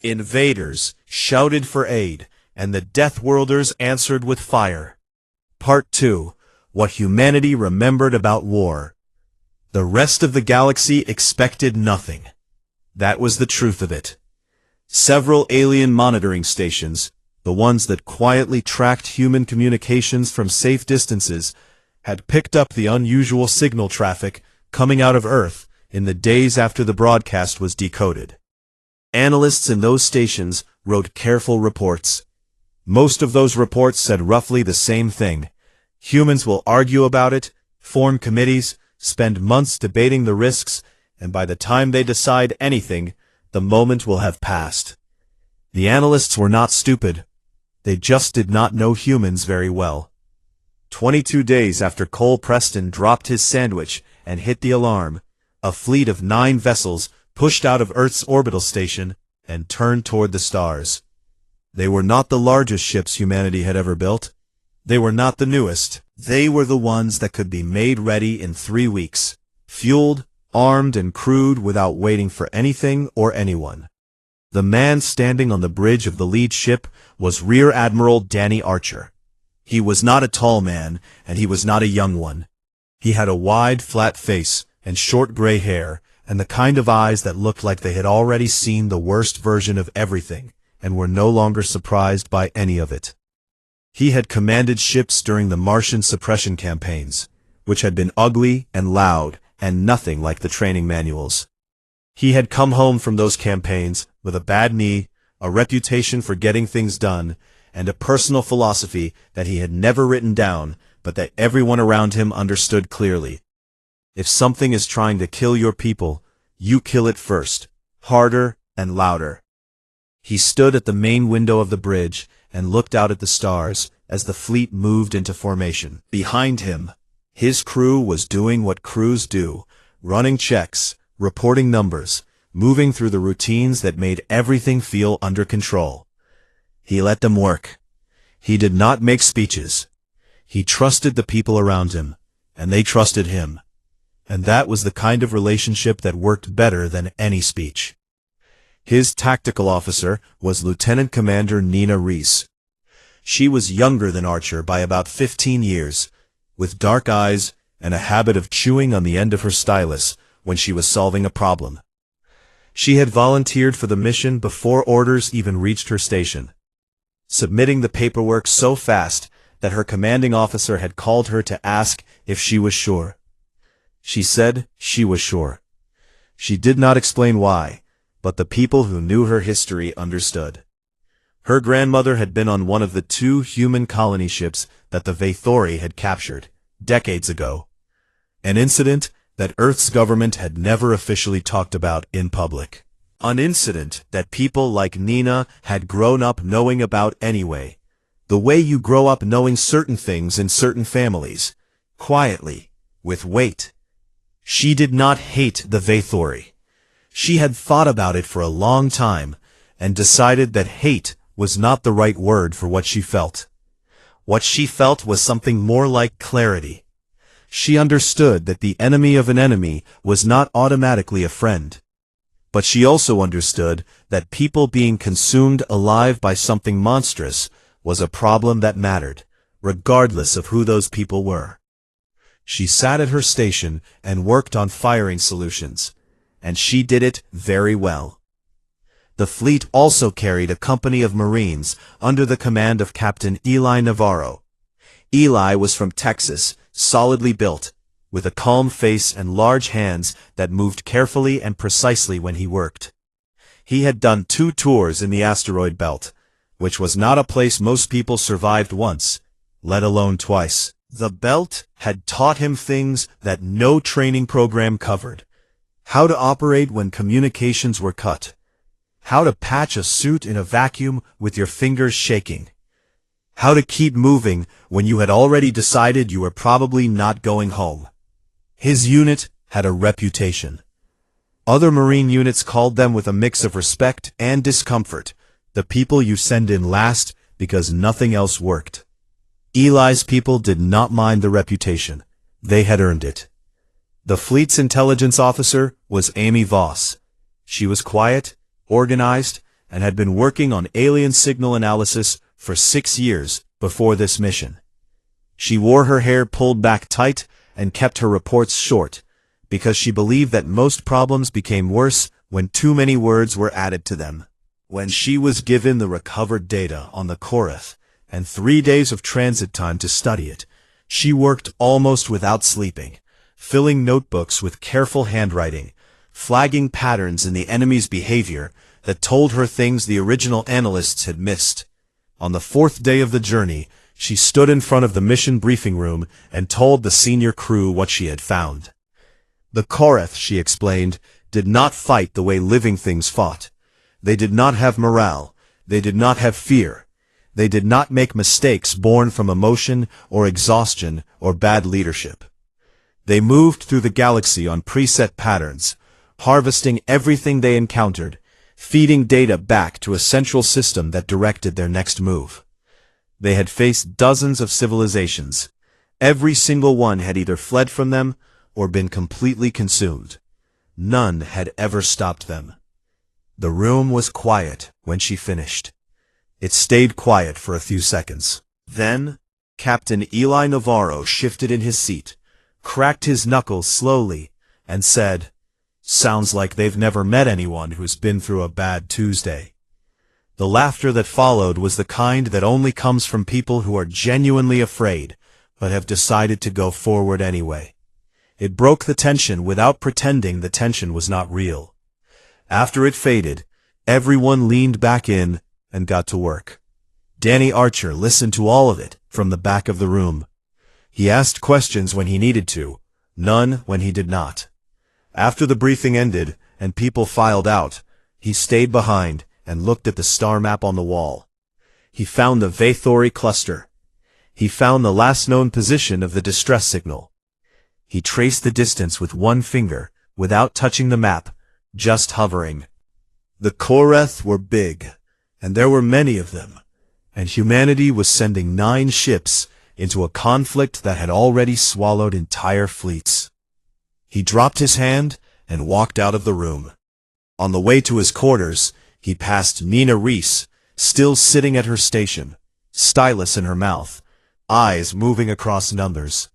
Invaders shouted for aid, and the Deathworlders answered with fire. Part 2. What humanity remembered about war. The rest of the galaxy expected nothing. That was the truth of it. Several alien monitoring stations, the ones that quietly tracked human communications from safe distances, had picked up the unusual signal traffic coming out of Earth in the days after the broadcast was decoded. Analysts in those stations wrote careful reports. Most of those reports said roughly the same thing. Humans will argue about it, form committees, spend months debating the risks, and by the time they decide anything, the moment will have passed. The analysts were not stupid. They just did not know humans very well. 22 days after Cole Preston dropped his sandwich and hit the alarm, a fleet of 9 vessels pushed out of Earth's orbital station and turned toward the stars. They were not the largest ships humanity had ever built. They were not the newest. They were the ones that could be made ready in 3 weeks, fueled, armed, and crewed without waiting for anything or anyone. The man standing on the bridge of the lead ship was Rear Admiral Danny Archer. He was not a tall man, and he was not a young one. He had a wide, flat face and short gray hair, and the kind of eyes that looked like they had already seen the worst version of everything, and were no longer surprised by any of it. He had commanded ships during the Martian suppression campaigns, which had been ugly and loud and nothing like the training manuals. He had come home from those campaigns with a bad knee, a reputation for getting things done, and a personal philosophy that he had never written down, but that everyone around him understood clearly. If something is trying to kill your people, you kill it first, harder and louder. He stood at the main window of the bridge and looked out at the stars as the fleet moved into formation. Behind him, his crew was doing what crews do, running checks, reporting numbers, moving through the routines that made everything feel under control. He let them work. He did not make speeches. He trusted the people around him, and they trusted him. And that was the kind of relationship that worked better than any speech. His tactical officer was Lieutenant Commander Nina Reese. She was younger than Archer by about 15 years, with dark eyes and a habit of chewing on the end of her stylus when she was solving a problem. She had volunteered for the mission before orders even reached her station, submitting the paperwork so fast that her commanding officer had called her to ask if she was sure. She said she was sure. She did not explain why, but the people who knew her history understood. Her grandmother had been on one of the 2 human colony ships that the Vathori had captured, decades ago. An incident that Earth's government had never officially talked about in public. An incident that people like Nina had grown up knowing about anyway. The way you grow up knowing certain things in certain families. Quietly, with weight. She did not hate the Vathori. She had thought about it for a long time, and decided that hate was not the right word for what she felt. What she felt was something more like clarity. She understood that the enemy of an enemy was not automatically a friend. But she also understood that people being consumed alive by something monstrous was a problem that mattered, regardless of who those people were. She sat at her station and worked on firing solutions, and she did it very well. The fleet also carried a company of Marines under the command of Captain Eli Navarro. Eli was from Texas, solidly built, with a calm face and large hands that moved carefully and precisely when he worked. He had done 2 tours in the asteroid belt, which was not a place most people survived once, let alone twice. The belt had taught him things that no training program covered. How to operate when communications were cut. How to patch a suit in a vacuum with your fingers shaking. How to keep moving when you had already decided you were probably not going home. His unit had a reputation. Other Marine units called them with a mix of respect and discomfort, the people you send in last because nothing else worked. Eli's people did not mind the reputation. They had earned it. The fleet's intelligence officer was Amy Voss. She was quiet, organized, and had been working on alien signal analysis for 6 years before this mission. She wore her hair pulled back tight and kept her reports short, because she believed that most problems became worse when too many words were added to them. When she was given the recovered data on the Korath and 3 days of transit time to study it, she worked almost without sleeping, filling notebooks with careful handwriting, flagging patterns in the enemy's behavior that told her things the original analysts had missed. On the 4th day of the journey, she stood in front of the mission briefing room and told the senior crew what she had found. The Korath, she explained, did not fight the way living things fought. They did not have morale. They did not have fear. They did not make mistakes born from emotion or exhaustion or bad leadership. They moved through the galaxy on preset patterns, harvesting everything they encountered, feeding data back to a central system that directed their next move. They had faced dozens of civilizations. Every single one had either fled from them or been completely consumed. None had ever stopped them. The room was quiet when she finished. It stayed quiet for a few seconds. Then, Captain Eli Navarro shifted in his seat, cracked his knuckles slowly, and said, "Sounds like they've never met anyone who's been through a bad Tuesday." The laughter that followed was the kind that only comes from people who are genuinely afraid, but have decided to go forward anyway. It broke the tension without pretending the tension was not real. After it faded, everyone leaned back in and got to work. Danny Archer listened to all of it from the back of the room. He asked questions when he needed to, none when he did not. After the briefing ended and people filed out, he stayed behind and looked at the star map on the wall. He found the Vathori cluster. He found the last known position of the distress signal. He traced the distance with one finger, without touching the map, just hovering. The Korath were big, and there were many of them, and humanity was sending 9 ships into a conflict that had already swallowed entire fleets. He dropped his hand and walked out of the room. On the way to his quarters, he passed Nina Reese, still sitting at her station, stylus in her mouth, eyes moving across numbers.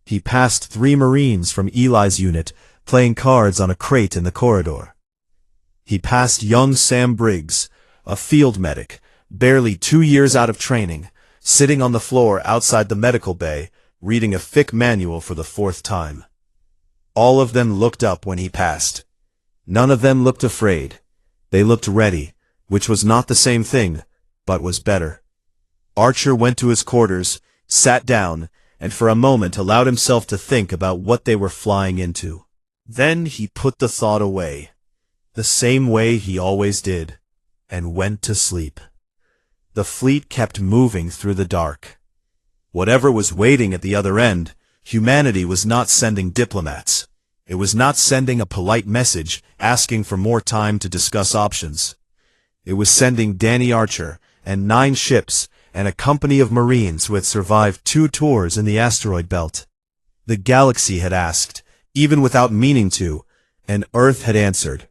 He passed 3 Marines from Eli's unit, playing cards on a crate in the corridor. He passed young Sam Briggs, a field medic, barely 2 years out of training, sitting on the floor outside the medical bay, reading a thick manual for the 4th time. All of them looked up when he passed. None of them looked afraid. They looked ready, which was not the same thing, but was better. Archer went to his quarters, sat down, and for a moment allowed himself to think about what they were flying into. Then he put the thought away, the same way he always did, and went to sleep. The fleet kept moving through the dark. Whatever was waiting at the other end, humanity was not sending diplomats. It was not sending a polite message asking for more time to discuss options. It was sending Danny Archer and 9 ships and a company of Marines who had survived 2 tours in the asteroid belt. The galaxy had asked, even without meaning to, and Earth had answered.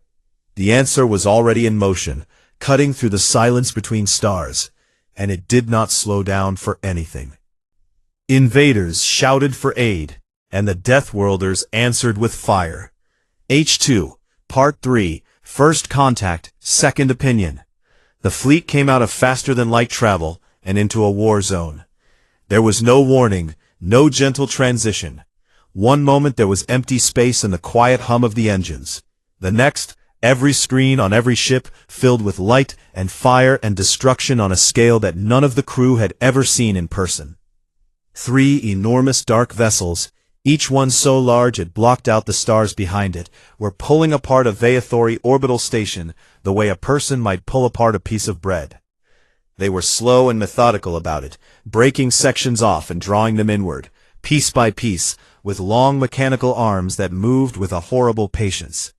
The answer was already in motion, cutting through the silence between stars, and it did not slow down for anything. Invaders shouted for aid, and the Deathworlders answered with fire. H2, Part 3, First Contact, Second Opinion. The fleet came out of faster-than-light travel and into a war zone. There was no warning, no gentle transition. One moment there was empty space and the quiet hum of the engines. The next, every screen on every ship filled with light and fire and destruction on a scale that none of the crew had ever seen in person. 3 enormous dark vessels, each one so large it blocked out the stars behind it, were pulling apart a Vathori orbital station the way a person might pull apart a piece of bread. They were slow and methodical about it, breaking sections off and drawing them inward, piece by piece, with long mechanical arms that moved with a horrible patience.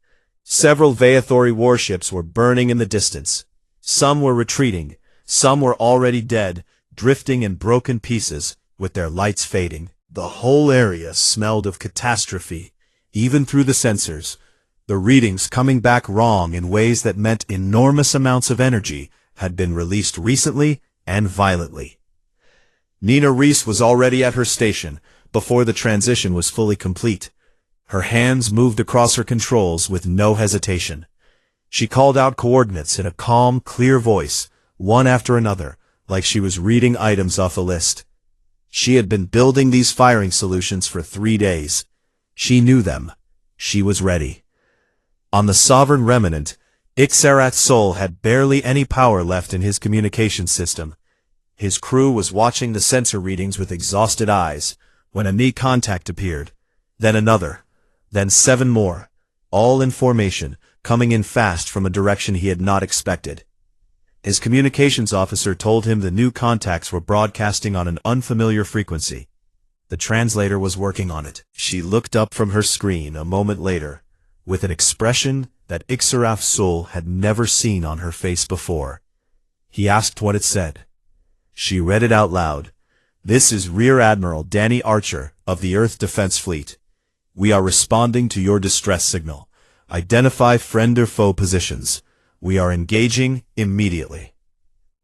Several Vathori warships were burning in the distance. Some were retreating, some were already dead, drifting in broken pieces, with their lights fading. The whole area smelled of catastrophe, even through the sensors. The readings coming back wrong in ways that meant enormous amounts of energy had been released recently and violently. Nina Reese was already at her station before the transition was fully complete. Her hands moved across her controls with no hesitation. She called out coordinates in a calm, clear voice, one after another, like she was reading items off a list. She had been building these firing solutions for 3 days. She knew them. She was ready. On the Sovereign Remnant, Ixarat Sol had barely any power left in his communication system. His crew was watching the sensor readings with exhausted eyes when a new contact appeared, then another, then 7 more, all in formation, coming in fast from a direction he had not expected. His communications officer told him the new contacts were broadcasting on an unfamiliar frequency. The translator was working on it. She looked up from her screen a moment later, with an expression that Ixarat Sol had never seen on her face before. He asked what it said. She read it out loud. "This is Rear Admiral Danny Archer of the Earth Defense Fleet. We are responding to your distress signal. Identify friend or foe positions. We are engaging immediately."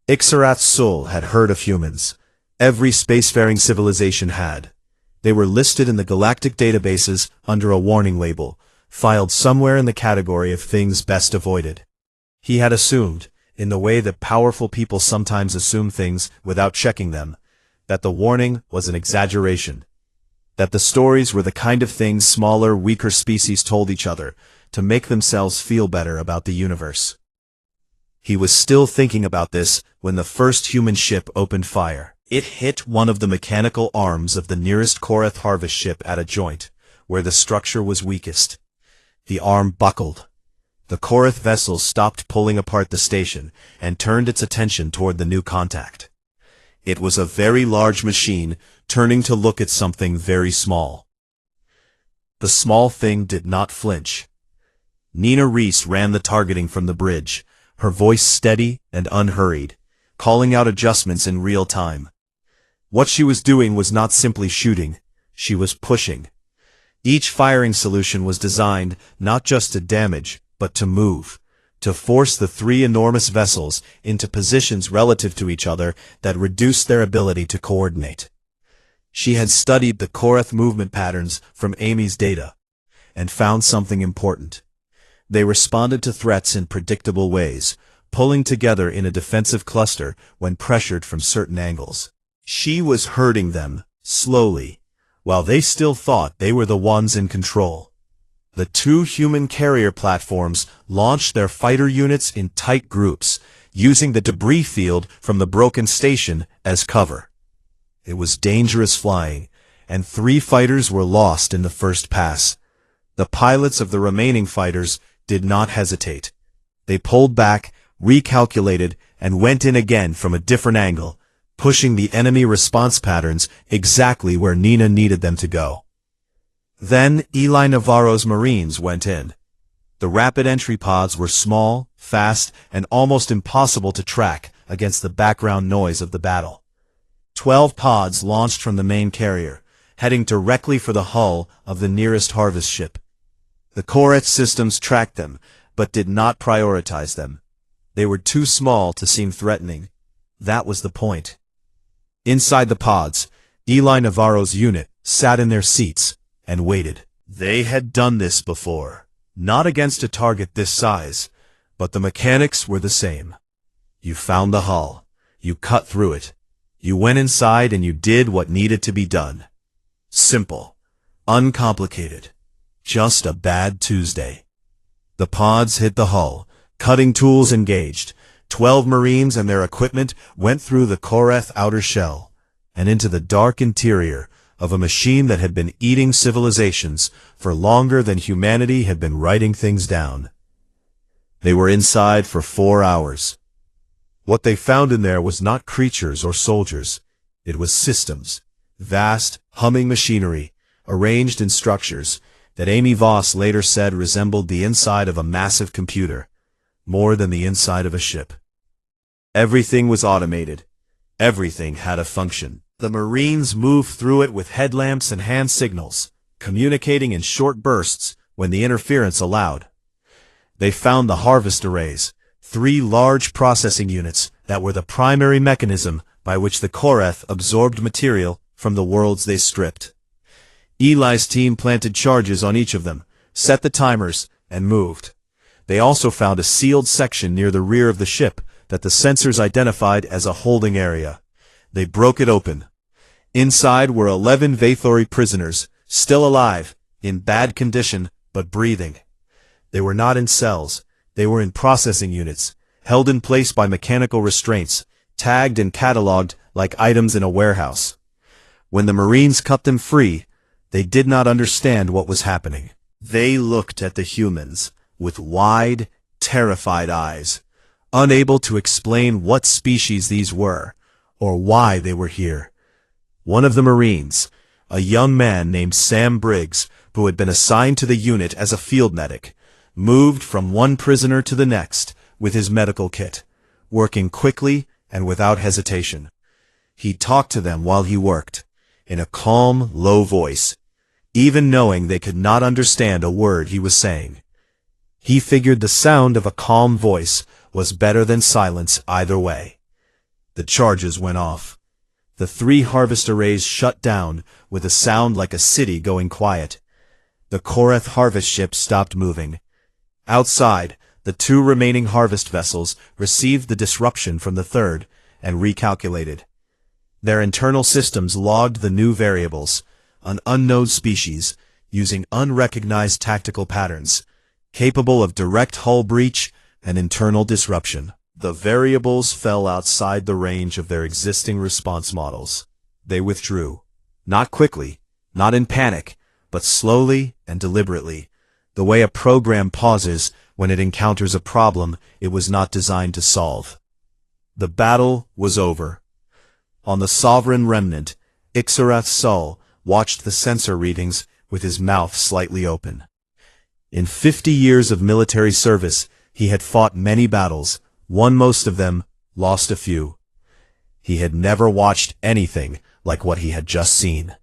Ixarat Sol had heard of humans. Every spacefaring civilization had. They were listed in the galactic databases under a warning label, filed somewhere in the category of things best avoided. He had assumed, in the way that powerful people sometimes assume things without checking them, that the warning was an exaggeration. That the stories were the kind of things smaller, weaker species told each other to make themselves feel better about the universe. He was still thinking about this when the first human ship opened fire. It hit one of the mechanical arms of the nearest Korath harvest ship at a joint, where the structure was weakest. The arm buckled. The Korath vessel stopped pulling apart the station and turned its attention toward the new contact. It was a very large machine turning to look at something very small. The small thing did not flinch. Nina Reese ran the targeting from the bridge, her voice steady and unhurried, calling out adjustments in real time. What she was doing was not simply shooting, she was pushing. Each firing solution was designed not just to damage, but to move, to force the 3 enormous vessels into positions relative to each other that reduced their ability to coordinate. She had studied the Korath movement patterns from Amy's data, and found something important. They responded to threats in predictable ways, pulling together in a defensive cluster when pressured from certain angles. She was hurting them, slowly, while they still thought they were the ones in control. The 2 human carrier platforms launched their fighter units in tight groups, using the debris field from the broken station as cover. It was dangerous flying, and 3 fighters were lost in the first pass. The pilots of the remaining fighters did not hesitate. They pulled back, recalculated, and went in again from a different angle, pushing the enemy response patterns exactly where Nina needed them to go. Then Eli Navarro's Marines went in. The rapid entry pods were small, fast, and almost impossible to track against the background noise of the battle. 12 pods launched from the main carrier, heading directly for the hull of the nearest harvest ship. The Korath systems tracked them, but did not prioritize them. They were too small to seem threatening. That was the point. Inside the pods, Eli Navarro's unit sat in their seats and waited. They had done this before, not against a target this size, but the mechanics were the same. You found the hull. You cut through it. You went inside and you did what needed to be done. Simple. Uncomplicated. Just a bad Tuesday. The pods hit the hull. Cutting tools engaged. 12 Marines and their equipment went through the Korath outer shell and into the dark interior of a machine that had been eating civilizations for longer than humanity had been writing things down. They were inside for 4 hours. What they found in there was not creatures or soldiers. It was systems, vast, humming machinery, arranged in structures that Amy Voss later said resembled the inside of a massive computer, more than the inside of a ship. Everything was automated. Everything had a function. The Marines moved through it with headlamps and hand signals, communicating in short bursts when the interference allowed. They found the harvest arrays, 3 large processing units that were the primary mechanism by which the Koreth absorbed material from the worlds they stripped. Eli's team planted charges on each of them, set the timers, and moved. They also found a sealed section near the rear of the ship that the sensors identified as a holding area. They broke it open. Inside were 11 Vathori prisoners, still alive, in bad condition, but breathing. They were not in cells. They were in processing units, held in place by mechanical restraints, tagged and catalogued like items in a warehouse. When the Marines cut them free, they did not understand what was happening. They looked at the humans with wide, terrified eyes, unable to explain what species these were, or why they were here. One of the Marines, a young man named Sam Briggs, who had been assigned to the unit as a field medic, moved from one prisoner to the next with his medical kit, working quickly and without hesitation. He talked to them while he worked, in a calm, low voice, even knowing they could not understand a word he was saying. He figured the sound of a calm voice was better than silence either way. The charges went off. The 3 harvest arrays shut down with a sound like a city going quiet. The Koreth harvest ship stopped moving. Outside, the 2 remaining harvest vessels received the disruption from the 3rd and recalculated. Their internal systems logged the new variables, an unknown species, using unrecognized tactical patterns, capable of direct hull breach and internal disruption. The variables fell outside the range of their existing response models. They withdrew. Not quickly, not in panic, but slowly and deliberately, the way a program pauses when it encounters a problem it was not designed to solve. The battle was over. On the Sovereign Remnant, Ixarath Sol watched the sensor readings with his mouth slightly open. In 50 years of military service, he had fought many battles, won most of them, lost a few. He had never watched anything like what he had just seen.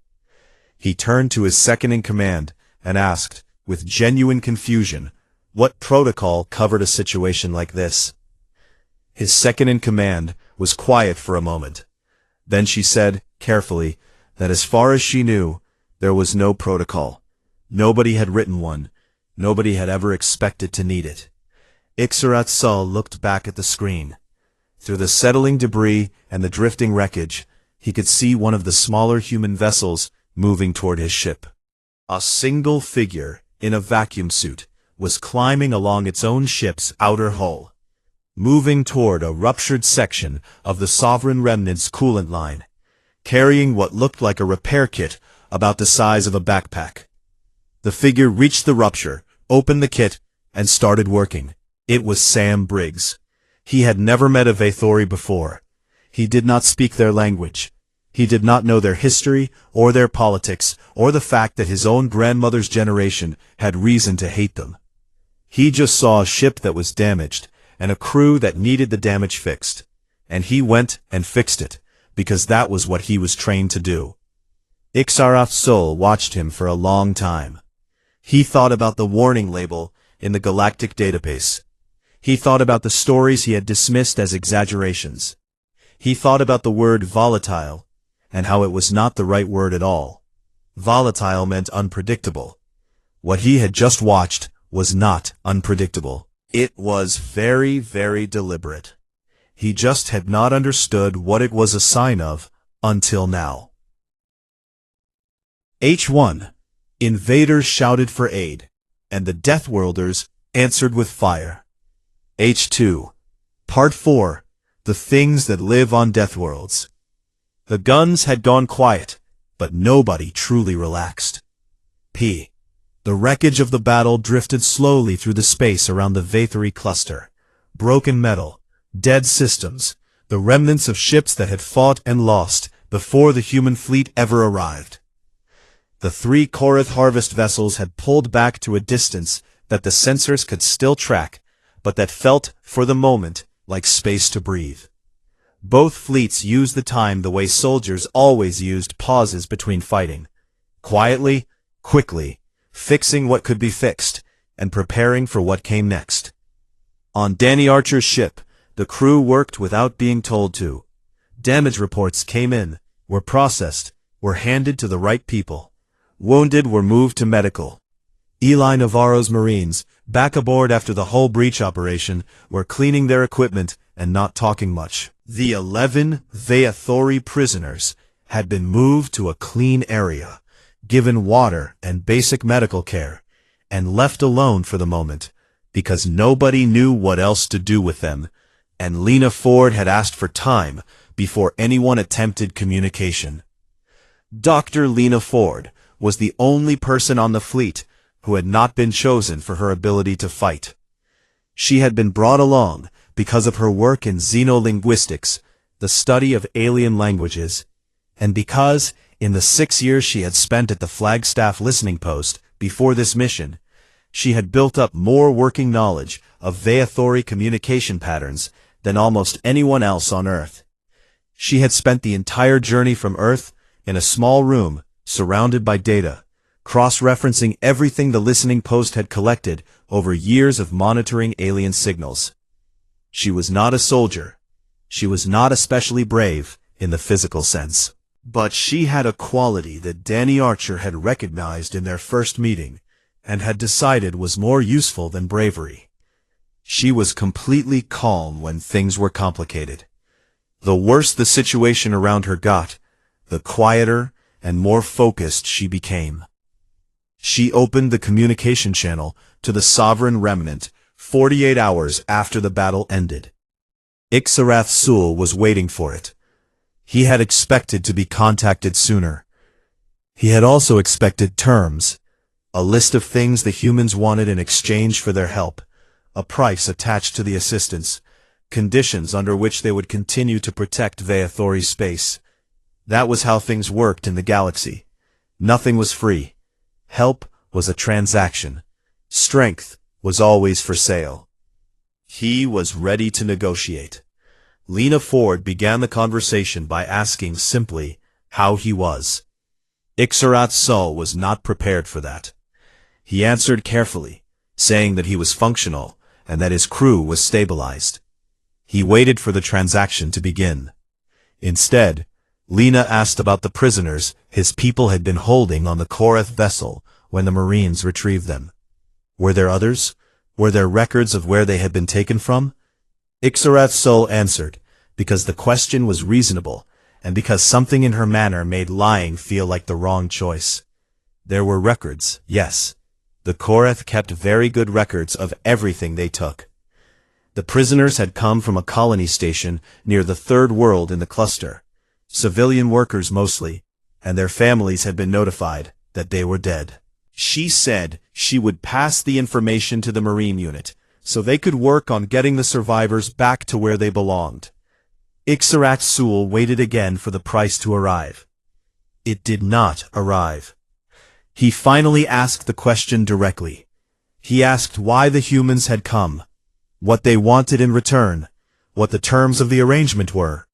He turned to his second-in-command and asked, with genuine confusion, what protocol covered a situation like this. His second-in-command was quiet for a moment. Then she said, carefully, that as far as she knew, there was no protocol. Nobody had written one. Nobody had ever expected to need it. Ixarath Sol looked back at the screen. Through the settling debris and the drifting wreckage, he could see one of the smaller human vessels moving toward his ship. A single figure, in a vacuum suit, was climbing along its own ship's outer hull, moving toward a ruptured section of the Sovereign Remnant's coolant line, carrying what looked like a repair kit about the size of a backpack. The figure reached the rupture, opened the kit, and started working. It was Sam Briggs. He had never met a Vathori before. He did not speak their language. He did not know their history, or their politics, or the fact that his own grandmother's generation had reason to hate them. He just saw a ship that was damaged, and a crew that needed the damage fixed. And he went and fixed it, because that was what he was trained to do. Ixarath Sol watched him for a long time. He thought about the warning label in the Galactic database. He thought about the stories he had dismissed as exaggerations. He thought about the word volatile, and how it was not the right word at all. Volatile meant unpredictable. What he had just watched was not unpredictable. It was very, very deliberate. He just had not understood what it was a sign of until now. H1. Invaders shouted for aid, and the Deathworlders answered with fire. H2. Part 4. The Things That Live on Deathworlds. The guns had gone quiet, but nobody truly relaxed. P. The wreckage of the battle drifted slowly through the space around the Vathori cluster. Broken metal, dead systems, the remnants of ships that had fought and lost before the human fleet ever arrived. The 3 Koreth harvest vessels had pulled back to a distance that the sensors could still track, but that felt, for the moment, like space to breathe. Both fleets used the time the way soldiers always used pauses between fighting. Quietly, quickly, fixing what could be fixed, and preparing for what came next. On Danny Archer's ship, the crew worked without being told to. Damage reports came in, were processed, were handed to the right people. Wounded were moved to medical. Eli Navarro's Marines, back aboard after the hull breach operation, were cleaning their equipment and not talking much. The 11 Vaethori prisoners had been moved to a clean area, given water and basic medical care, and left alone for the moment, because nobody knew what else to do with them, and Lena Ford had asked for time before anyone attempted communication. Dr. Lena Ford was the only person on the fleet who had not been chosen for her ability to fight. She had been brought along because of her work in xenolinguistics, the study of alien languages, and because, in the 6 years she had spent at the Flagstaff listening post before this mission, she had built up more working knowledge of Vaethori communication patterns than almost anyone else on Earth. She had spent the entire journey from Earth in a small room, surrounded by data, cross-referencing everything the listening post had collected over years of monitoring alien signals. She was not a soldier. She was not especially brave in the physical sense. But she had a quality that Danny Archer had recognized in their first meeting, and had decided was more useful than bravery. She was completely calm when things were complicated. The worse the situation around her got, the quieter and more focused she became. She opened the communication channel to the Sovereign Remnant 48 hours after the battle ended. Ixarath Sul was waiting for it. He had expected to be contacted sooner. He had also expected terms, a list of things the humans wanted in exchange for their help, a price attached to the assistance, conditions under which they would continue to protect Vaethori space. That was how things worked in the galaxy. Nothing was free. Help was a transaction. Strength was always for sale. He was ready to negotiate. Lena Ford began the conversation by asking simply how he was. Ixarath Sul was not prepared for that. He answered carefully, saying that he was functional and that his crew was stabilized. He waited for the transaction to begin. Instead, Lena asked about the prisoners his people had been holding on the Korath vessel when the Marines retrieved them. Were there others? Were there records of where they had been taken from? Ixarath Sul answered, because the question was reasonable, and because something in her manner made lying feel like the wrong choice. There were records, yes. The Korath kept very good records of everything they took. The prisoners had come from a colony station near the Third World in the cluster, civilian workers mostly, and their families had been notified that they were dead. She said she would pass the information to the Marine unit, so they could work on getting the survivors back to where they belonged. Ixarath Sul waited again for the price to arrive. It did not arrive. He finally asked the question directly. He asked why the humans had come, what they wanted in return, what the terms of the arrangement were.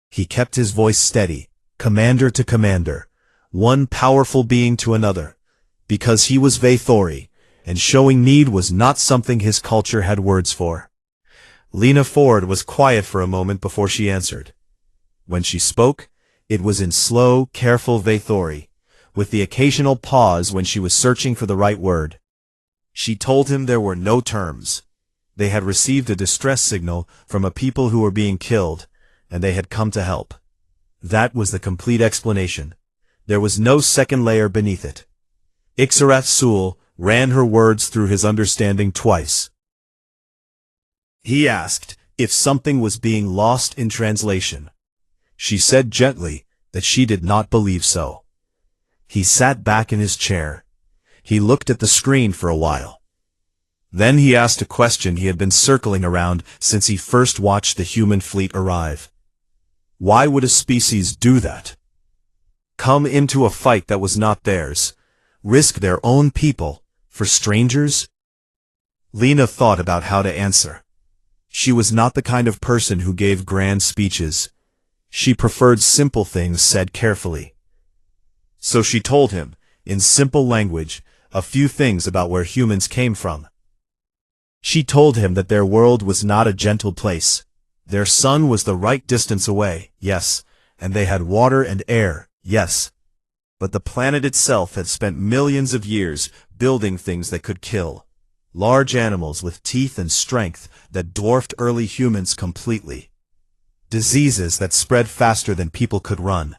He kept his voice steady, commander to commander, one powerful being to another, because he was Vaethori, and showing need was not something his culture had words for. Lena Ford was quiet for a moment before she answered. When she spoke, it was in slow, careful Vaethori, with the occasional pause when she was searching for the right word. She told him there were no terms. They had received a distress signal from a people who were being killed, and they had come to help. That was the complete explanation. There was no second layer beneath it. Ixarath Sul ran her words through his understanding twice. He asked if something was being lost in translation. She said gently that she did not believe so. He sat back in his chair. He looked at the screen for a while. Then he asked a question he had been circling around since he first watched the human fleet arrive. Why would a species do that? Come into a fight that was not theirs, risk their own people, for strangers? Lena thought about how to answer. She was not the kind of person who gave grand speeches. She preferred simple things said carefully. So she told him, in simple language, a few things about where humans came from, She told him that their world was not a gentle place. Their sun was the right distance away, yes, and they had water and air, yes. But the planet itself had spent millions of years building things that could kill. Large animals with teeth and strength that dwarfed early humans completely. Diseases that spread faster than people could run.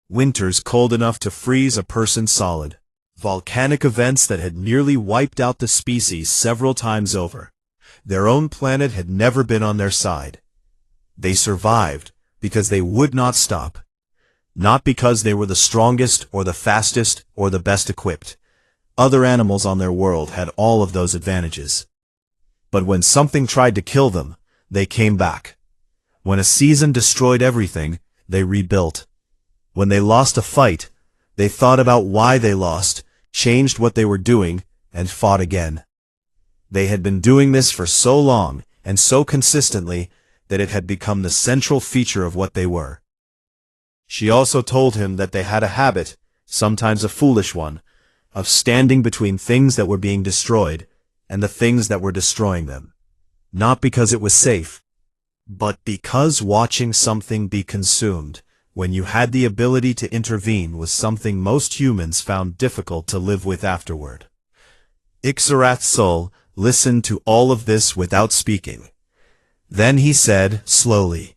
Winters cold enough to freeze a person solid. Volcanic events that had nearly wiped out the species several times over. Their own planet had never been on their side. They survived because they would not stop. Not because they were the strongest or the fastest or the best equipped. Other animals on their world had all of those advantages. But when something tried to kill them, they came back. When a season destroyed everything, they rebuilt. When they lost a fight, they thought about why they lost, changed what they were doing, and fought again. They had been doing this for so long and so consistently that it had become the central feature of what they were. She also told him that they had a habit, sometimes a foolish one, of standing between things that were being destroyed and the things that were destroying them. Not because it was safe, but because watching something be consumed, when you had the ability to intervene, was something most humans found difficult to live with afterward. Ixarath's soul listened to all of this without speaking. Then he said, slowly,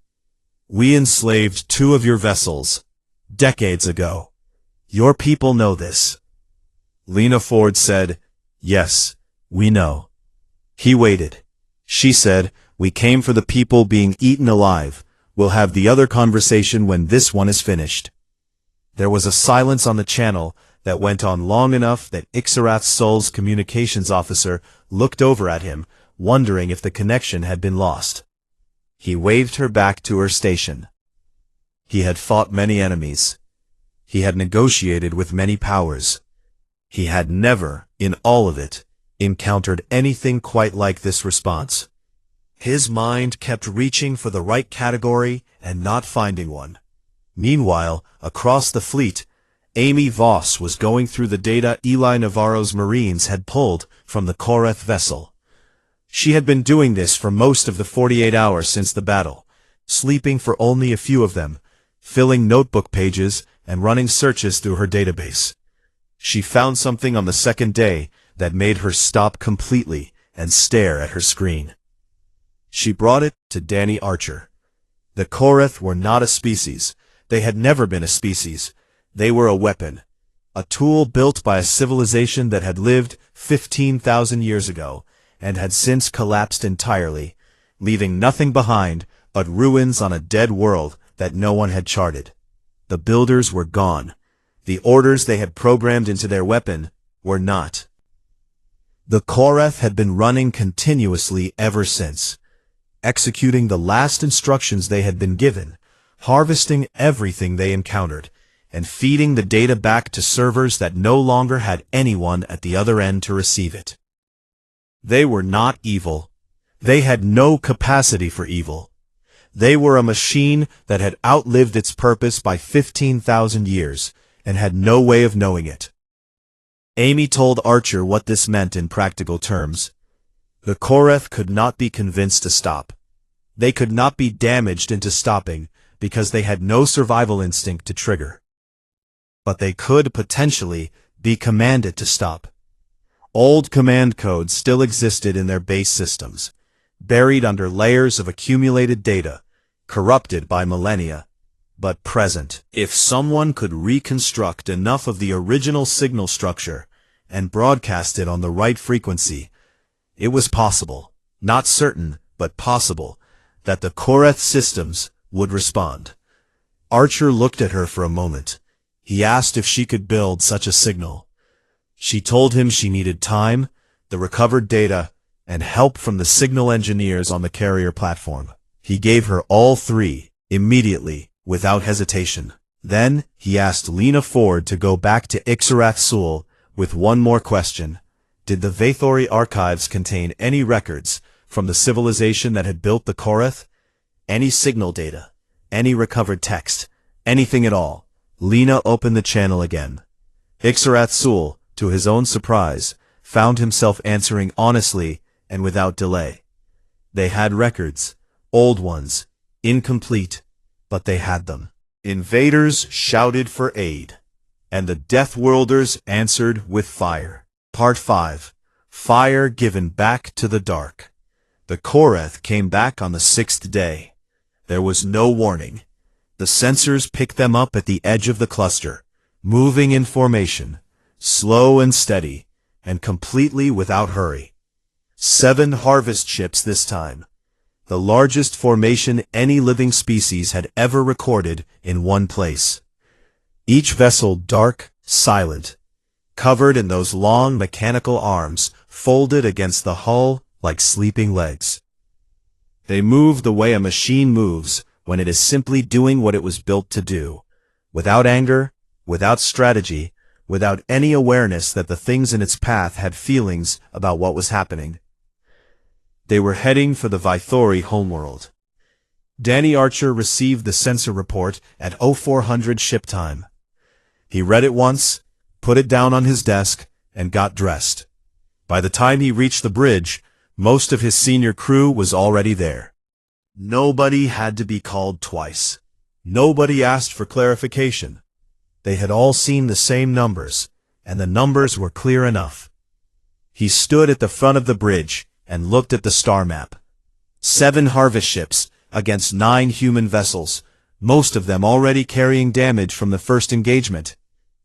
"We enslaved 2 of your vessels, decades ago. Your people know this." Lena Ford said, "Yes, we know." He waited. She said, "We came for the people being eaten alive. We'll have the other conversation when this one is finished." There was a silence on the channel that went on long enough that Ixarath's soul's communications officer looked over at him, wondering if the connection had been lost. He waved her back to her station. He had fought many enemies. He had negotiated with many powers. He had never, in all of it, encountered anything quite like this response. His mind kept reaching for the right category and not finding one. Meanwhile, across the fleet, Amy Voss was going through the data Eli Navarro's Marines had pulled from the Koreth vessel. She had been doing this for most of the 48 hours since the battle, sleeping for only a few of them, filling notebook pages and running searches through her database. She found something on the second day that made her stop completely and stare at her screen. She brought it to Danny Archer. The Koreth were not a species. They had never been a species. They were a weapon, a tool built by a civilization that had lived 15,000 years ago and had since collapsed entirely, leaving nothing behind but ruins on a dead world that no one had charted. The builders were gone. The orders they had programmed into their weapon were not. The Koreth had been running continuously ever since, executing the last instructions they had been given, harvesting everything they encountered, and feeding the data back to servers that no longer had anyone at the other end to receive it. They were not evil. They had no capacity for evil. They were a machine that had outlived its purpose by 15,000 years and had no way of knowing it. Amy told Archer what this meant in practical terms. The Koreth could not be convinced to stop. They could not be damaged into stopping because they had no survival instinct to trigger. But they could potentially be commanded to stop. Old command codes still existed in their base systems, buried under layers of accumulated data, corrupted by millennia, but present. If someone could reconstruct enough of the original signal structure and broadcast it on the right frequency, it was possible, not certain, but possible, that the Koreth systems would respond. Archer looked at her for a moment. He asked if she could build such a signal. She told him she needed time, the recovered data, and help from the signal engineers on the carrier platform. He gave her all 3, immediately, without hesitation. Then, he asked Lena Ford to go back to Ixarath Sul with one more question. Did the Vathori archives contain any records from the civilization that had built the Koreth? Any signal data? Any recovered text? Anything at all? Lena opened the channel again. Ixarath Sul, to his own surprise, found himself answering honestly and without delay. They had records, old ones, incomplete, but they had them. Invaders shouted for aid, and the Deathworlders answered with fire. Part 5. Fire given back to the dark. The Koreth came back on the 6th day. There was no warning. The sensors picked them up at the edge of the cluster, moving in formation, slow and steady, and completely without hurry. 7 harvest ships this time, the largest formation any living species had ever recorded in one place. Each vessel dark, silent, covered in those long mechanical arms folded against the hull like sleeping legs. They moved the way a machine moves when it is simply doing what it was built to do, without anger, without strategy, without any awareness that the things in its path had feelings about what was happening. They were heading for the Vithori homeworld. Danny Archer received the sensor report at 0400 ship time. He read it once, put it down on his desk, and got dressed. By the time he reached the bridge, most of his senior crew was already there. Nobody had to be called twice. Nobody asked for clarification. They had all seen the same numbers, and the numbers were clear enough. He stood at the front of the bridge and looked at the star map. 7 harvest ships against 9 human vessels, most of them already carrying damage from the first engagement,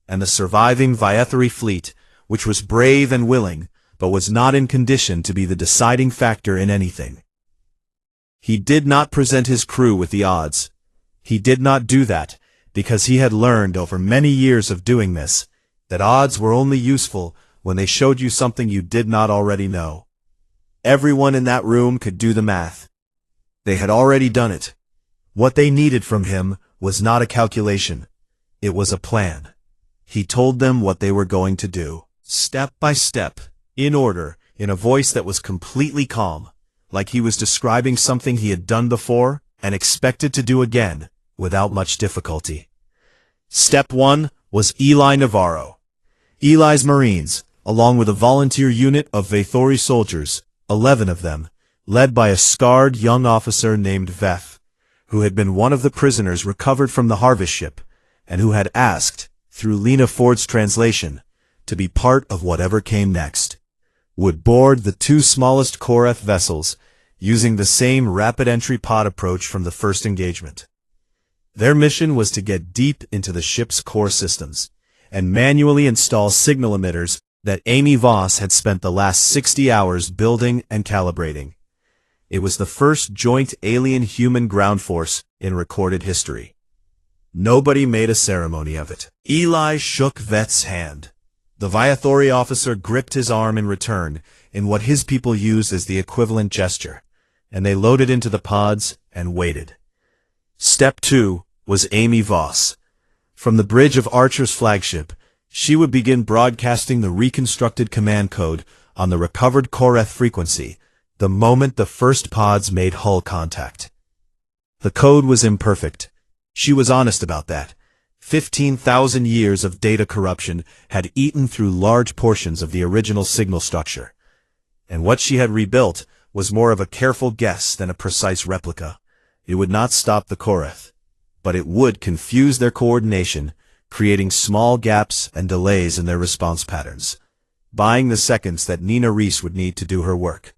and the surviving Vithori fleet, which was brave and willing, but was not in condition to be the deciding factor in anything. He did not present his crew with the odds. He did not do that because he had learned over many years of doing this that odds were only useful when they showed you something you did not already know. Everyone in that room could do the math. They had already done it. What they needed from him was not a calculation. It was a plan. He told them what they were going to do, step by step, in order, in a voice that was completely calm, like he was describing something he had done before and expected to do again, without much difficulty. Step 1 was Eli Navarro. Eli's Marines, along with a volunteer unit of Vithori soldiers, 11 of them, led by a scarred young officer named Veth, who had been one of the prisoners recovered from the harvest ship, and who had asked, through Lena Ford's translation, to be part of whatever came next, would board the 2 smallest Koreth vessels, using the same rapid entry pod approach from the first engagement. Their mission was to get deep into the ship's core systems, and manually install signal emitters that Amy Voss had spent the last 60 hours building and calibrating. It was the first joint alien-human ground force in recorded history. Nobody made a ceremony of it. Eli shook Veth's hand. The Vithori officer gripped his arm in return, in what his people used as the equivalent gesture, and they loaded into the pods and waited. Step 2 was Amy Voss. From the bridge of Archer's flagship, she would begin broadcasting the reconstructed command code on the recovered Koreth frequency the moment the first pods made hull contact. The code was imperfect. She was honest about that. 15,000 years of data corruption had eaten through large portions of the original signal structure, and what she had rebuilt was more of a careful guess than a precise replica. It would not stop the Koreth, but it would confuse their coordination, creating small gaps and delays in their response patterns, buying the seconds that Nina Reese would need to do her work.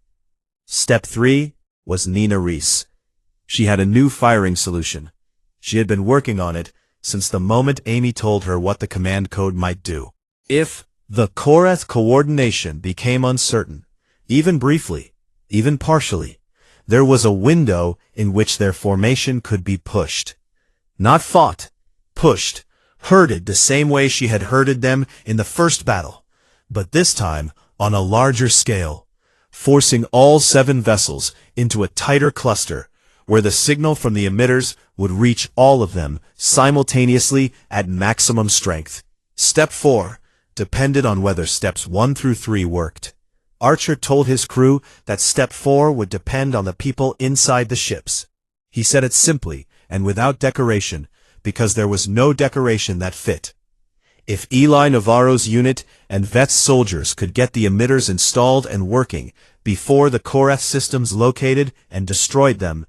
Step 3 was Nina Reese. She had a new firing solution. She had been working on it since the moment Amy told her what the command code might do. If the Koreth coordination became uncertain, even briefly, even partially, there was a window in which their formation could be pushed. Not fought, pushed, herded the same way she had herded them in the first battle, but this time on a larger scale, forcing all 7 vessels into a tighter cluster, where the signal from the emitters would reach all of them simultaneously at maximum strength. Step 4 depended on whether steps 1 through 3 worked. Archer told his crew that step 4 would depend on the people inside the ships. He said it simply and without decoration, because there was no decoration that fit. If Eli Navarro's unit and Veth's soldiers could get the emitters installed and working, before the Korath systems located and destroyed them,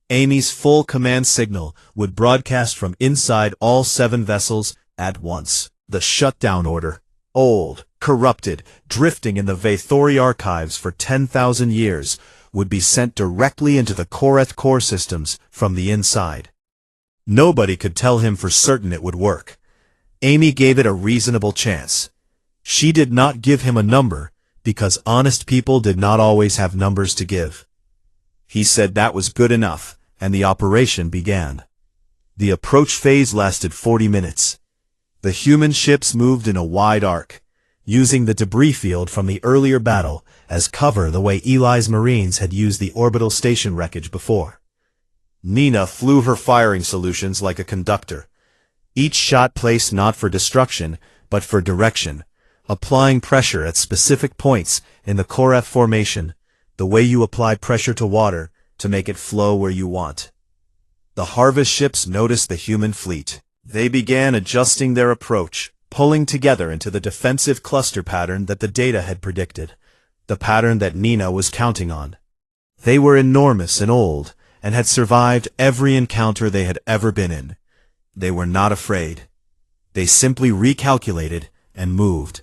Amy's full command signal would broadcast from inside all 7 vessels at once. The shutdown order, old, corrupted, drifting in the Vathori archives for 10,000 years, would be sent directly into the Korath core systems from the inside. Nobody could tell him for certain it would work. Amy gave it a reasonable chance. She did not give him a number, because honest people did not always have numbers to give. He said that was good enough, and the operation began. The approach phase lasted 40 minutes. The human ships moved in a wide arc, using the debris field from the earlier battle as cover the way Eli's Marines had used the orbital station wreckage before. Nina flew her firing solutions like a conductor, each shot placed not for destruction, but for direction, applying pressure at specific points in the Korath formation, the way you apply pressure to water to make it flow where you want. The harvest ships noticed the human fleet. They began adjusting their approach, pulling together into the defensive cluster pattern that the data had predicted, the pattern that Nina was counting on. They were enormous and old, and had survived every encounter they had ever been in. They were not afraid. They simply recalculated and moved.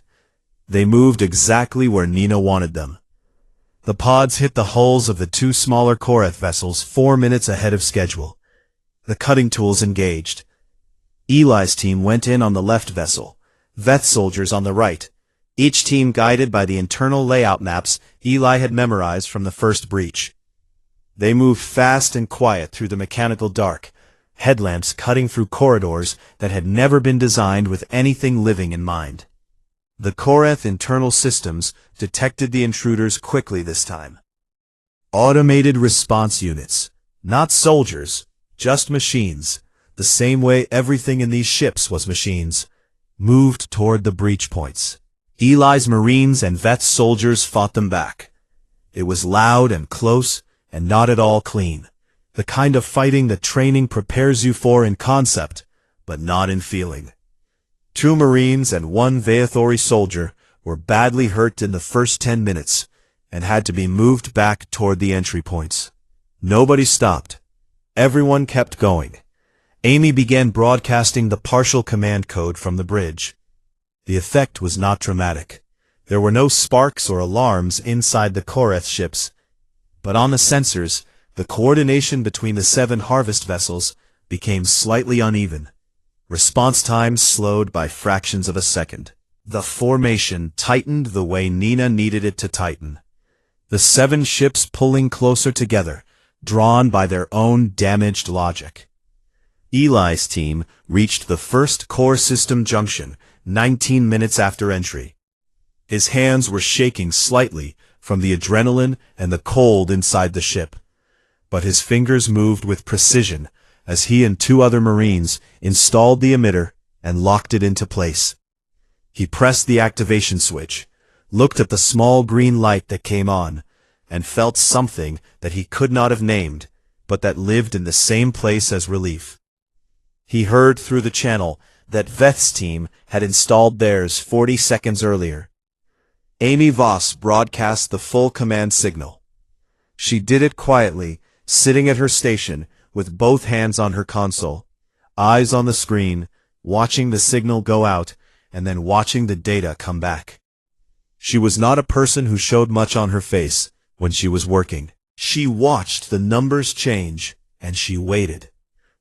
They moved exactly where Nina wanted them. The pods hit the hulls of the 2 smaller Korath vessels 4 minutes ahead of schedule. The cutting tools engaged. Eli's team went in on the left vessel, Veth soldiers on the right, each team guided by the internal layout maps Eli had memorized from the first breach. They moved fast and quiet through the mechanical dark, headlamps cutting through corridors that had never been designed with anything living in mind. The Korath internal systems detected the intruders quickly this time. Automated response units, not soldiers, just machines, the same way everything in these ships was machines, moved toward the breach points. Eli's Marines and Veth's soldiers fought them back. It was loud and close, and not at all clean. The kind of fighting that training prepares you for in concept, but not in feeling. 2 Marines and 1 Vathori soldier were badly hurt in the first 10 minutes, and had to be moved back toward the entry points. Nobody stopped. Everyone kept going. Amy began broadcasting the partial command code from the bridge. The effect was not dramatic. There were no sparks or alarms inside the Korath ships, but on the sensors, the coordination between the 7 harvest vessels became slightly uneven. Response times slowed by fractions of a second. The formation tightened the way Nina needed it to tighten. The 7 ships pulling closer together, drawn by their own damaged logic. Eli's team reached the first core system junction 19 minutes after entry. His hands were shaking slightly from the adrenaline and the cold inside the ship, but his fingers moved with precision as he and 2 other Marines installed the emitter and locked it into place. He pressed the activation switch, looked at the small green light that came on, and felt something that he could not have named, but that lived in the same place as relief. He heard through the channel that Veth's team had installed theirs 40 seconds earlier. Amy Voss broadcast the full command signal. She did it quietly, sitting at her station, with both hands on her console, eyes on the screen, watching the signal go out, and then watching the data come back. She was not a person who showed much on her face when she was working. She watched the numbers change, and she waited.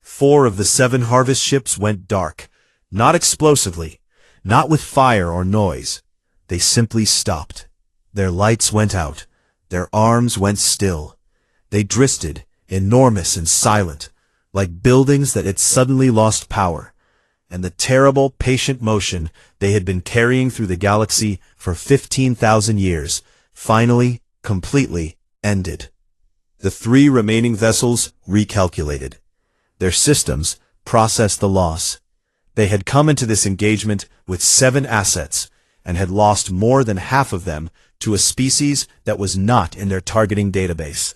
4 of the 7 harvest ships went dark, not explosively, not with fire or noise. They simply stopped. Their lights went out. Their arms went still. They drifted, enormous and silent, like buildings that had suddenly lost power, and the terrible, patient motion they had been carrying through the galaxy for 15,000 years, finally, completely, ended. The 3 remaining vessels recalculated. Their systems processed the loss. They had come into this engagement with 7 assets, and had lost more than half of them to a species that was not in their targeting database,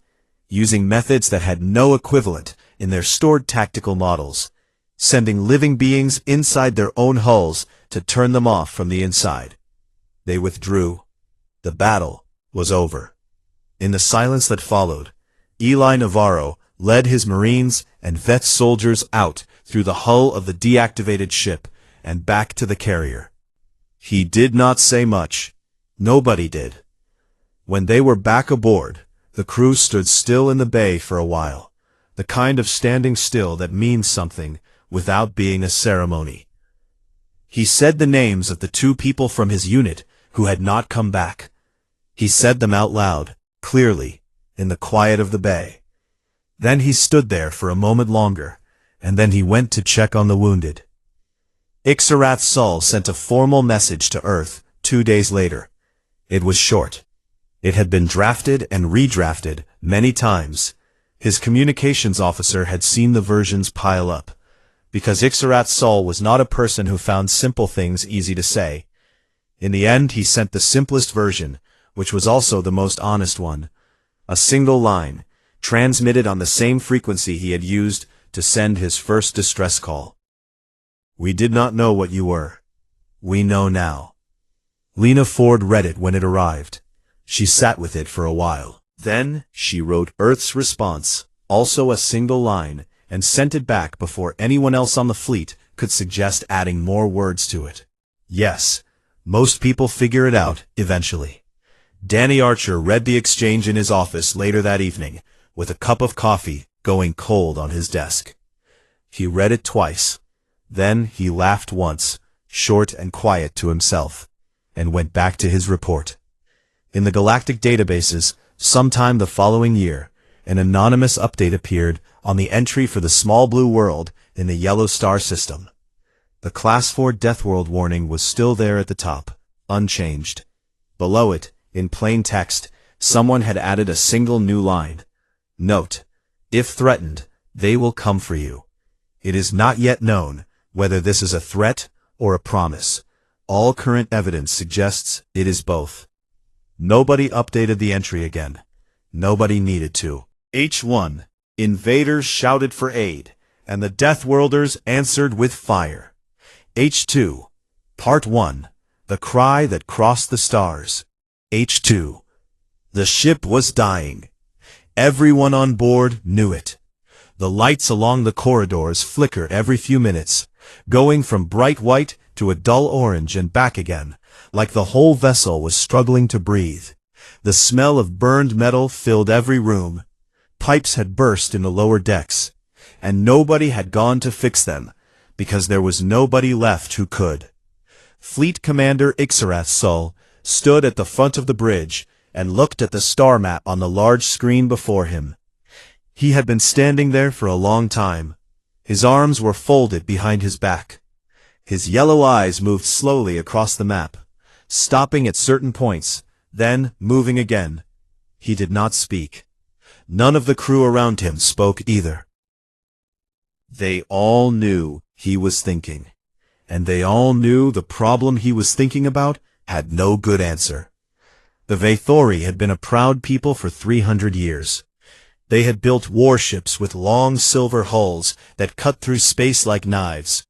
using methods that had no equivalent in their stored tactical models, sending living beings inside their own hulls to turn them off from the inside. They withdrew. The battle was over. In the silence that followed, Eli Navarro led his Marines and vet soldiers out through the hull of the deactivated ship and back to the carrier. He did not say much. Nobody did. When they were back aboard, the crew stood still in the bay for a while, the kind of standing still that means something without being a ceremony. He said the names of the 2 people from his unit who had not come back. He said them out loud, clearly, in the quiet of the bay. Then he stood there for a moment longer, and then he went to check on the wounded. Ixarath Sol sent a formal message to Earth 2 days later. It was short. It had been drafted and redrafted many times. His communications officer had seen the versions pile up, because Ixarath Sol was not a person who found simple things easy to say. In the end, he sent the simplest version, which was also the most honest one. A single line, transmitted on the same frequency he had used to send his first distress call. "We did not know what you were. We know now." Lena Ford read it when it arrived. She sat with it for a while. Then she wrote Earth's response, also a single line, and sent it back before anyone else on the fleet could suggest adding more words to it. Yes, most people figure it out eventually. Danny Archer read the exchange in his office later that evening, with a cup of coffee going cold on his desk. He read it twice. Then he laughed once, short and quiet to himself, and went back to his report. In the galactic databases, sometime the following year, an anonymous update appeared on the entry for the small blue world in the Yellow Star system. The Class 4 Deathworld warning was still there at the top, unchanged. Below it, in plain text, someone had added a single new line. Note: if threatened, they will come for you. It is not yet known whether this is a threat or a promise. All current evidence suggests it is both. Nobody updated the entry again. Nobody needed to. H1. Invaders shouted for aid, and the Deathworlders answered with fire. H2. Part 1. The Cry That Crossed the Stars. H2. The ship was dying. Everyone on board knew it. The lights along the corridors flickered every few minutes, going from bright white to a dull orange and back again, like the whole vessel was struggling to breathe. The smell of burned metal filled every room. Pipes had burst in the lower decks, and nobody had gone to fix them, because there was nobody left who could. Fleet Commander Ixarath Sol stood at the front of the bridge and looked at the star map on the large screen before him. He had been standing there for a long time. His arms were folded behind his back. His yellow eyes moved slowly across the map, stopping at certain points, then moving again. He did not speak. None of the crew around him spoke either. They all knew he was thinking, and they all knew the problem he was thinking about had no good answer. The Vaethori had been a proud people for 300 years. They had built warships with long silver hulls that cut through space like knives.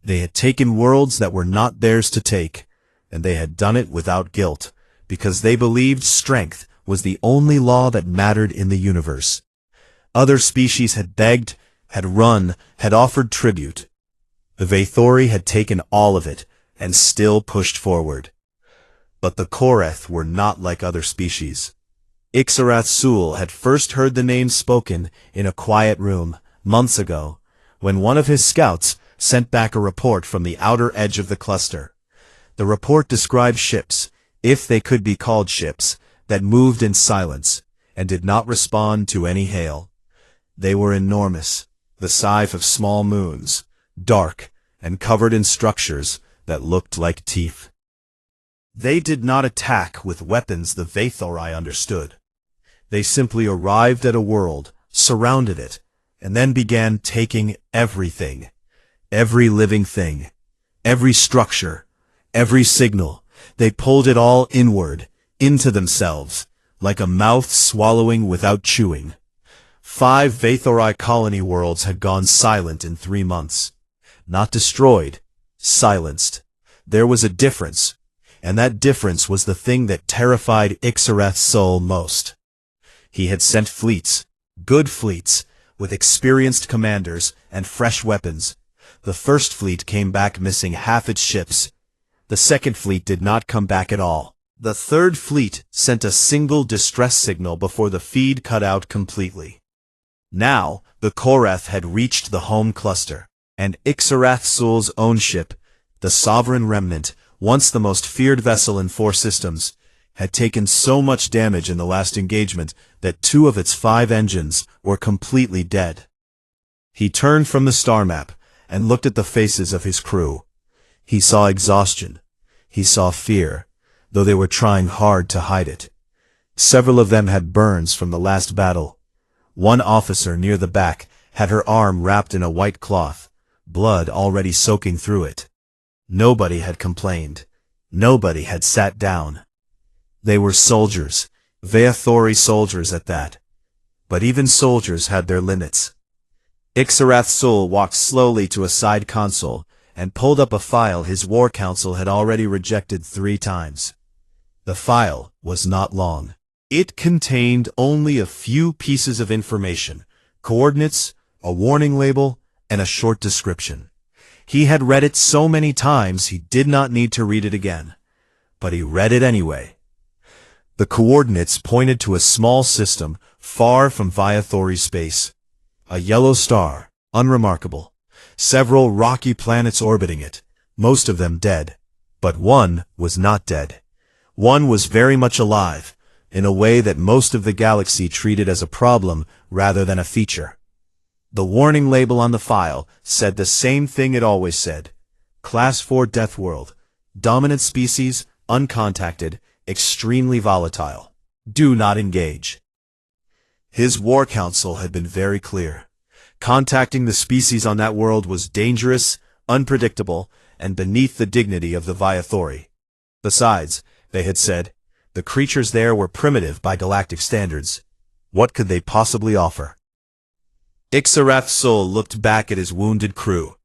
They had taken worlds that were not theirs to take, and they had done it without guilt, because they believed strength was the only law that mattered in the universe. Other species had begged, had run, had offered tribute. The Vaethori had taken all of it, and still pushed forward. But the Koreth were not like other species. Ixarath Sul had first heard the name spoken in a quiet room, months ago, when one of his scouts sent back a report from the outer edge of the cluster. The report described ships, if they could be called ships, that moved in silence, and did not respond to any hail. They were enormous, the size of small moons, dark, and covered in structures that looked like teeth. They did not attack with weapons the Vaethori understood. They simply arrived at a world, surrounded it, and then began taking everything. Every living thing, every structure, every signal. They pulled it all inward, into themselves, like a mouth swallowing without chewing. 5 Vaethori colony worlds had gone silent in 3 months. Not destroyed, silenced. There was a difference, and that difference was the thing that terrified Ixarath Sol most. He had sent fleets, good fleets, with experienced commanders and fresh weapons. The first fleet came back missing half its ships. The second fleet did not come back at all. The third fleet sent a single distress signal before the feed cut out completely. Now, the Korath had reached the home cluster, and Ixarath-Sul's own ship, the Sovereign Remnant, once the most feared vessel in 4 systems, had taken so much damage in the last engagement that 2 of its 5 engines were completely dead. He turned from the star map and looked at the faces of his crew. He saw exhaustion. He saw fear, though they were trying hard to hide it. Several of them had burns from the last battle. One officer near the back had her arm wrapped in a white cloth, blood already soaking through it. Nobody had complained. Nobody had sat down. They were soldiers, Vaethori soldiers at that. But even soldiers had their limits. Ixarath-Sul walked slowly to a side console and pulled up a file his war council had already rejected 3 times. The file was not long. It contained only a few pieces of information, coordinates, a warning label, and a short description. He had read it so many times he did not need to read it again. But he read it anyway. The coordinates pointed to a small system far from Vaethori space. A yellow star, unremarkable. Several rocky planets orbiting it, most of them dead. But one was not dead. One was very much alive, in a way that most of the galaxy treated as a problem rather than a feature. The warning label on the file said the same thing it always said. Class 4 Deathworld. Dominant species, uncontacted, extremely volatile. Do not engage. His war council had been very clear. Contacting the species on that world was dangerous, unpredictable, and beneath the dignity of the Vaethori. Besides, they had said, the creatures there were primitive by galactic standards. What could they possibly offer? Ixarath-Sul looked back at his wounded crew.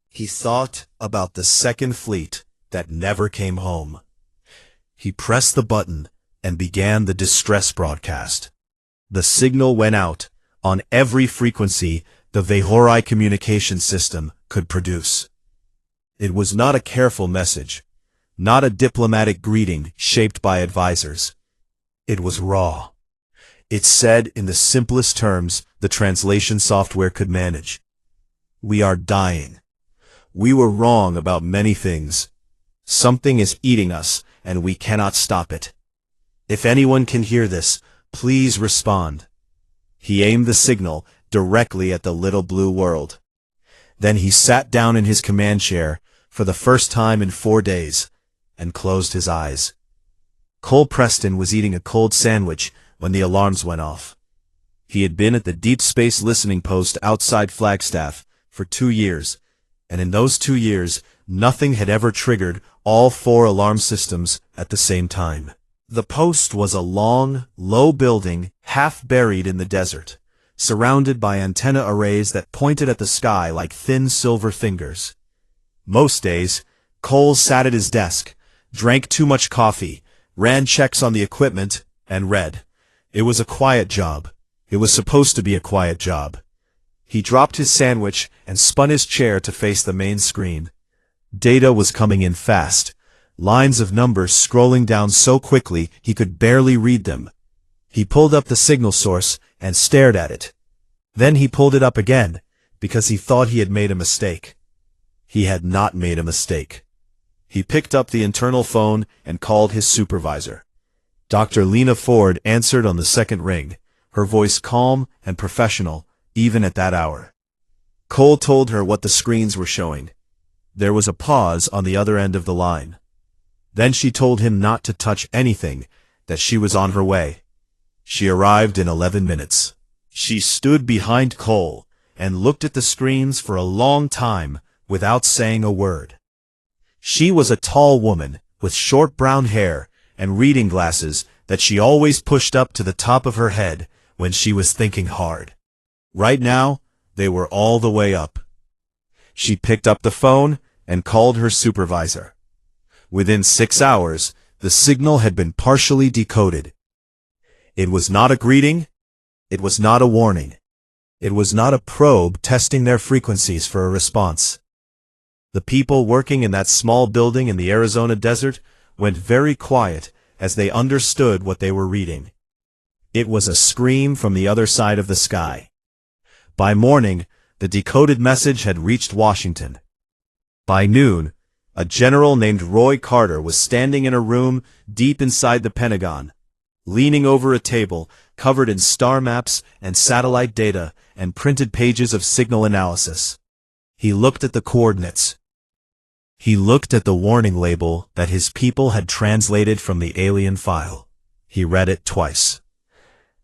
He thought about the second fleet that never came home. He pressed the button and began the distress broadcast. The signal went out on every frequency the Vaethori communication system could produce. It was not a careful message, not a diplomatic greeting shaped by advisors. It was raw. It said in the simplest terms the translation software could manage. We are dying. We were wrong about many things. Something is eating us, and we cannot stop it. If anyone can hear this, please respond. He aimed the signal directly at the little blue world. Then he sat down in his command chair for the first time in 4 days and closed his eyes. Cole Preston was eating a cold sandwich when the alarms went off. He had been at the Deep Space Listening Post outside Flagstaff for 2 years, and in those 2 years, nothing had ever triggered all 4 alarm systems at the same time. The post was a long, low building, half buried in the desert, surrounded by antenna arrays that pointed at the sky like thin silver fingers. Most days, Cole sat at his desk, drank too much coffee, ran checks on the equipment, and read. It was a quiet job. It was supposed to be a quiet job. He dropped his sandwich and spun his chair to face the main screen. Data was coming in fast. Lines of numbers scrolling down so quickly he could barely read them. He pulled up the signal source and stared at it. Then he pulled it up again, because he thought he had made a mistake. He had not made a mistake. He picked up the internal phone and called his supervisor. Dr. Lena Ford answered on the second ring, her voice calm and professional, even at that hour. Cole told her what the screens were showing. There was a pause on the other end of the line. Then she told him not to touch anything, that she was on her way. She arrived in 11 minutes. She stood behind Cole and looked at the screens for a long time without saying a word. She was a tall woman with short brown hair and reading glasses that she always pushed up to the top of her head when she was thinking hard. Right now, they were all the way up. She picked up the phone and called her supervisor. Within 6 hours, the signal had been partially decoded. It was not a greeting, It was not a warning. It was not a probe testing their frequencies for a response. The people working in that small building in the Arizona desert went very quiet as they understood what they were reading. It was a scream from the other side of the sky. By morning, the decoded message had reached Washington. By noon, a general named Roy Carter was standing in a room deep inside the Pentagon, leaning over a table covered in star maps and satellite data and printed pages of signal analysis. He looked at the coordinates. He looked at the warning label that his people had translated from the alien file. He read it twice.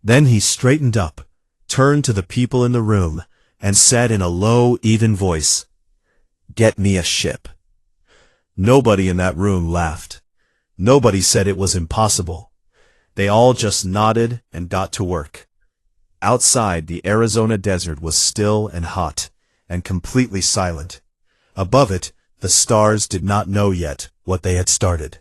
Then he straightened up, turned to the people in the room, and said in a low, even voice, "Get me a ship." Nobody in that room laughed. Nobody said it was impossible. They all just nodded and got to work. Outside, the Arizona desert was still and hot, and completely silent. Above it, the stars did not know yet what they had started.